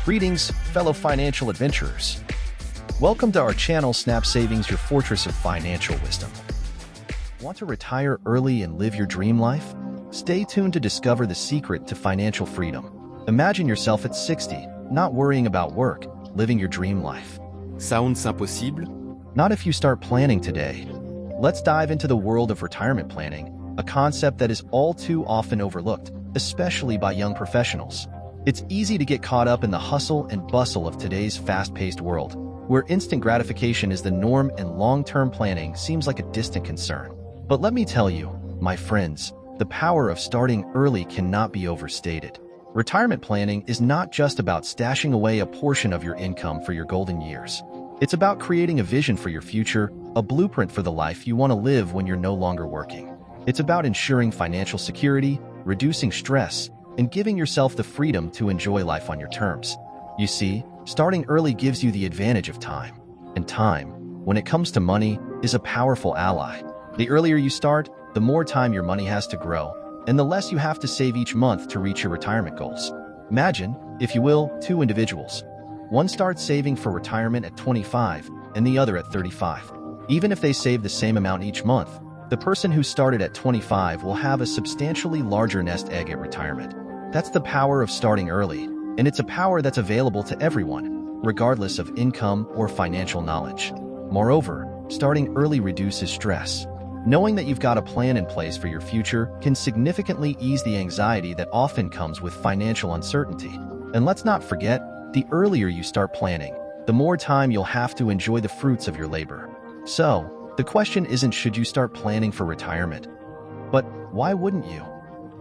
Greetings, fellow financial adventurers. Welcome to our channel, Snap Savings, your fortress of financial wisdom. Want to retire early and live your dream life? Stay tuned to discover the secret to financial freedom. Imagine yourself at 60, not worrying about work, living your dream life. Sounds impossible? Not if you start planning today. Let's dive into the world of retirement planning, a concept that is all too often overlooked, especially by young professionals. It's easy to get caught up in the hustle and bustle of today's fast-paced world, where instant gratification is the norm and long-term planning seems like a distant concern. But let me tell you, my friends, the power of starting early cannot be overstated. Retirement planning is not just about stashing away a portion of your income for your golden years. It's about creating a vision for your future, a blueprint for the life you want to live when you're no longer working. It's about ensuring financial security, reducing stress, and giving yourself the freedom to enjoy life on your terms. You see, starting early gives you the advantage of time. And time, when it comes to money, is a powerful ally. The earlier you start, the more time your money has to grow, and the less you have to save each month to reach your retirement goals. Imagine, if you will, two individuals. One starts saving for retirement at 25 and the other at 35. Even if they save the same amount each month, the person who started at 25 will have a substantially larger nest egg at retirement. That's the power of starting early, and it's a power that's available to everyone, regardless of income or financial knowledge. Moreover, starting early reduces stress. Knowing that you've got a plan in place for your future can significantly ease the anxiety that often comes with financial uncertainty. And let's not forget, the earlier you start planning, the more time you'll have to enjoy the fruits of your labor. So, the question isn't should you start planning for retirement, but why wouldn't you?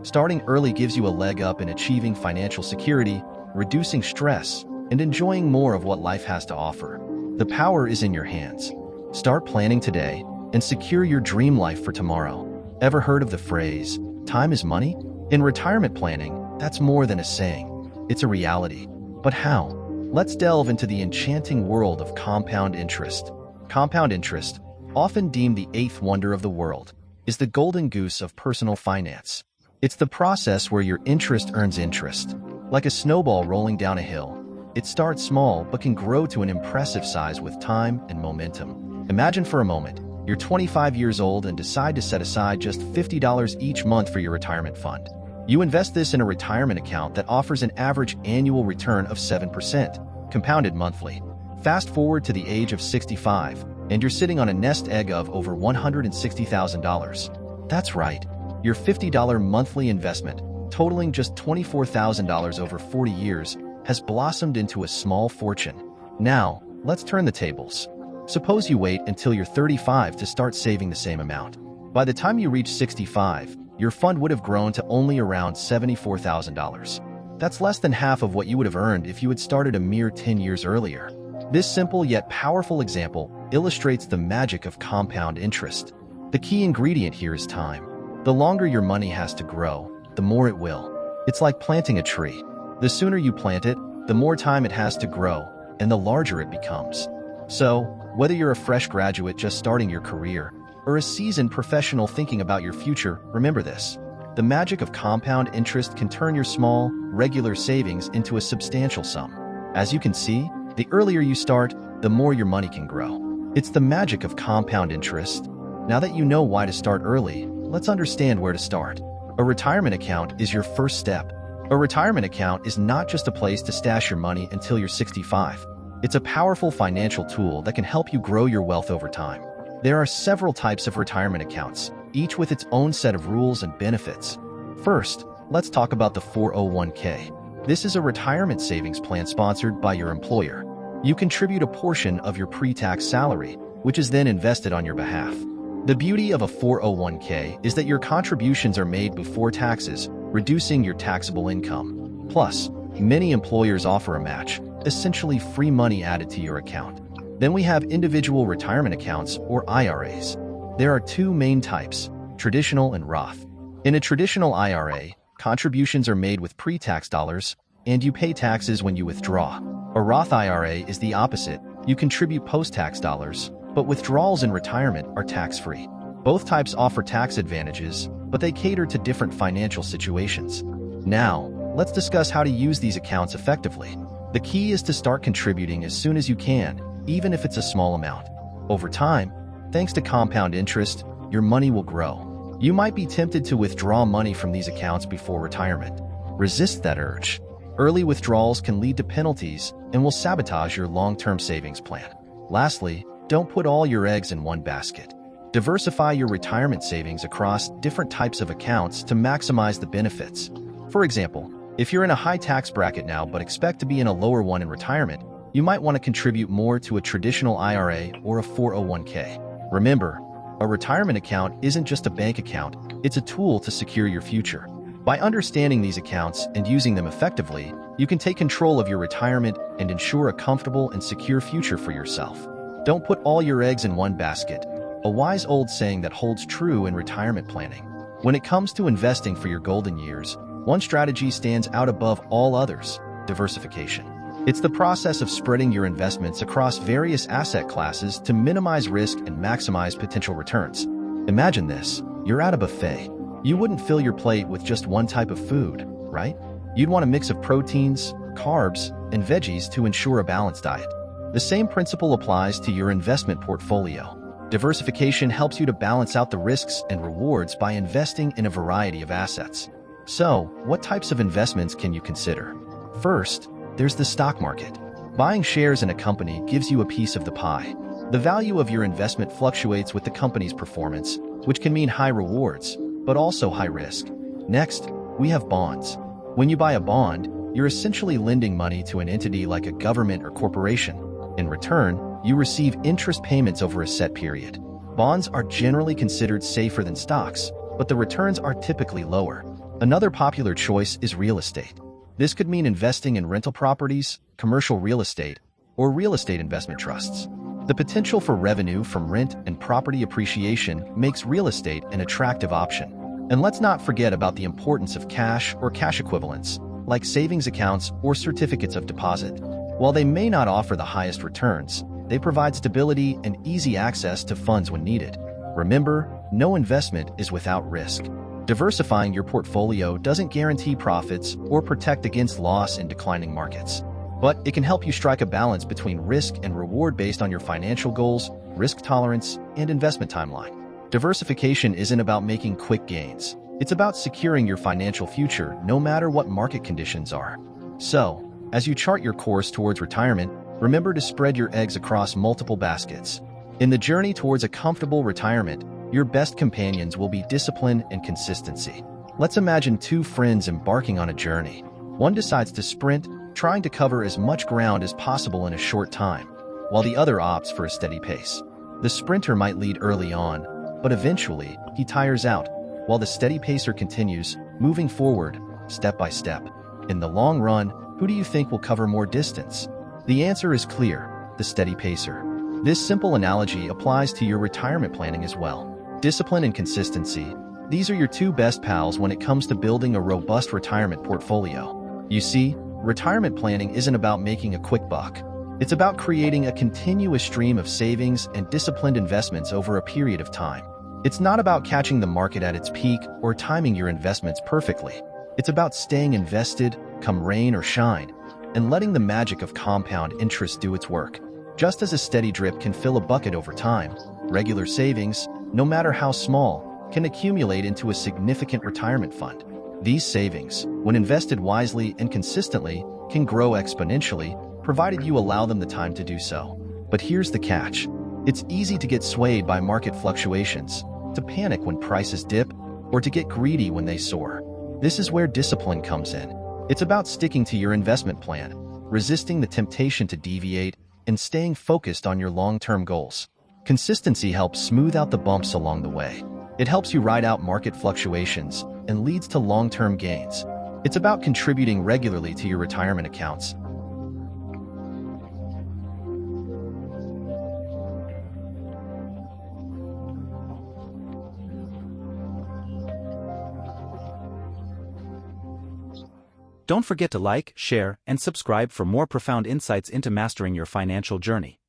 Starting early gives you a leg up in achieving financial security, reducing stress, and enjoying more of what life has to offer. The power is in your hands. Start planning today and secure your dream life for tomorrow. Ever heard of the phrase, time is money? In retirement planning, that's more than a saying. It's a reality. But how? Let's delve into the enchanting world of compound interest. Compound interest, often deemed the eighth wonder of the world, is the golden goose of personal finance. It's the process where your interest earns interest. Like a snowball rolling down a hill, it starts small but can grow to an impressive size with time and momentum. Imagine for a moment, you're 25 years old and decide to set aside just $50 each month for your retirement fund. You invest this in a retirement account that offers an average annual return of 7%, compounded monthly. Fast forward to the age of 65, and you're sitting on a nest egg of over $160,000. That's right. Your $50 monthly investment, totaling just $24,000 over 40 years, has blossomed into a small fortune. Now, let's turn the tables. Suppose you wait until you're 35 to start saving the same amount. By the time you reach 65, your fund would have grown to only around $74,000. That's less than half of what you would have earned if you had started a mere 10 years earlier. This simple yet powerful example illustrates the magic of compound interest. The key ingredient here is time. The longer your money has to grow, the more it will. It's like planting a tree. The sooner you plant it, the more time it has to grow, and the larger it becomes. So, whether you're a fresh graduate just starting your career, or a seasoned professional thinking about your future, remember this. The magic of compound interest can turn your small, regular savings into a substantial sum. As you can see, the earlier you start, the more your money can grow. It's the magic of compound interest. Now that you know why to start early, let's understand where to start. A retirement account is your first step. A retirement account is not just a place to stash your money until you're 65. It's a powerful financial tool that can help you grow your wealth over time. There are several types of retirement accounts, each with its own set of rules and benefits. First, let's talk about the 401k. This is a retirement savings plan sponsored by your employer. You contribute a portion of your pre-tax salary, which is then invested on your behalf. The beauty of a 401k is that your contributions are made before taxes, reducing your taxable income. Plus, many employers offer a match, essentially free money added to your account. Then we have individual retirement accounts, or IRAs. There are two main types, traditional and Roth. In a traditional IRA, contributions are made with pre-tax dollars, and you pay taxes when you withdraw. A Roth IRA is the opposite. You contribute post-tax dollars, but withdrawals in retirement are tax-free. Both types offer tax advantages, but they cater to different financial situations. Now, let's discuss how to use these accounts effectively. The key is to start contributing as soon as you can, even if it's a small amount. Over time, thanks to compound interest, your money will grow. You might be tempted to withdraw money from these accounts before retirement. Resist that urge. Early withdrawals can lead to penalties and will sabotage your long-term savings plan. Lastly, don't put all your eggs in one basket. Diversify your retirement savings across different types of accounts to maximize the benefits. For example, if you're in a high tax bracket now but expect to be in a lower one in retirement, you might want to contribute more to a traditional IRA or a 401k. Remember, a retirement account isn't just a bank account, it's a tool to secure your future. By understanding these accounts and using them effectively, you can take control of your retirement and ensure a comfortable and secure future for yourself. Don't put all your eggs in one basket, a wise old saying that holds true in retirement planning. When it comes to investing for your golden years, one strategy stands out above all others: diversification. It's the process of spreading your investments across various asset classes to minimize risk and maximize potential returns. Imagine this: you're at a buffet. You wouldn't fill your plate with just one type of food, right? You'd want a mix of proteins, carbs, and veggies to ensure a balanced diet. The same principle applies to your investment portfolio. Diversification helps you to balance out the risks and rewards by investing in a variety of assets. So, what types of investments can you consider? First, there's the stock market. Buying shares in a company gives you a piece of the pie. The value of your investment fluctuates with the company's performance, which can mean high rewards, but also high risk. Next, we have bonds. When you buy a bond, you're essentially lending money to an entity like a government or corporation. In return, you receive interest payments over a set period. Bonds are generally considered safer than stocks, but the returns are typically lower. Another popular choice is real estate. This could mean investing in rental properties, commercial real estate, or real estate investment trusts. The potential for revenue from rent and property appreciation makes real estate an attractive option. And let's not forget about the importance of cash or cash equivalents, like savings accounts or certificates of deposit. While they may not offer the highest returns, they provide stability and easy access to funds when needed. Remember, no investment is without risk. Diversifying your portfolio doesn't guarantee profits or protect against loss in declining markets. But it can help you strike a balance between risk and reward based on your financial goals, risk tolerance, and investment timeline. Diversification isn't about making quick gains. It's about securing your financial future no matter what market conditions are. So, as you chart your course towards retirement, remember to spread your eggs across multiple baskets. In the journey towards a comfortable retirement, your best companions will be discipline and consistency. Let's imagine two friends embarking on a journey. One decides to sprint, trying to cover as much ground as possible in a short time, while the other opts for a steady pace. The sprinter might lead early on, but eventually he tires out, while the steady pacer continues, moving forward, step by step. In the long run, who do you think will cover more distance? The answer is clear: the steady pacer. This simple analogy applies to your retirement planning as well. Discipline and consistency, these are your two best pals when it comes to building a robust retirement portfolio. You see, retirement planning isn't about making a quick buck. It's about creating a continuous stream of savings and disciplined investments over a period of time. It's not about catching the market at its peak or timing your investments perfectly. It's about staying invested, come rain or shine, and letting the magic of compound interest do its work. Just as a steady drip can fill a bucket over time, regular savings, no matter how small, can accumulate into a significant retirement fund. These savings, when invested wisely and consistently, can grow exponentially, provided you allow them the time to do so. But here's the catch. It's easy to get swayed by market fluctuations, to panic when prices dip, or to get greedy when they soar. This is where discipline comes in. It's about sticking to your investment plan, resisting the temptation to deviate, and staying focused on your long-term goals. Consistency helps smooth out the bumps along the way. It helps you ride out market fluctuations and leads to long-term gains. It's about contributing regularly to your retirement accounts. Don't forget to like, share, and subscribe for more profound insights into mastering your financial journey.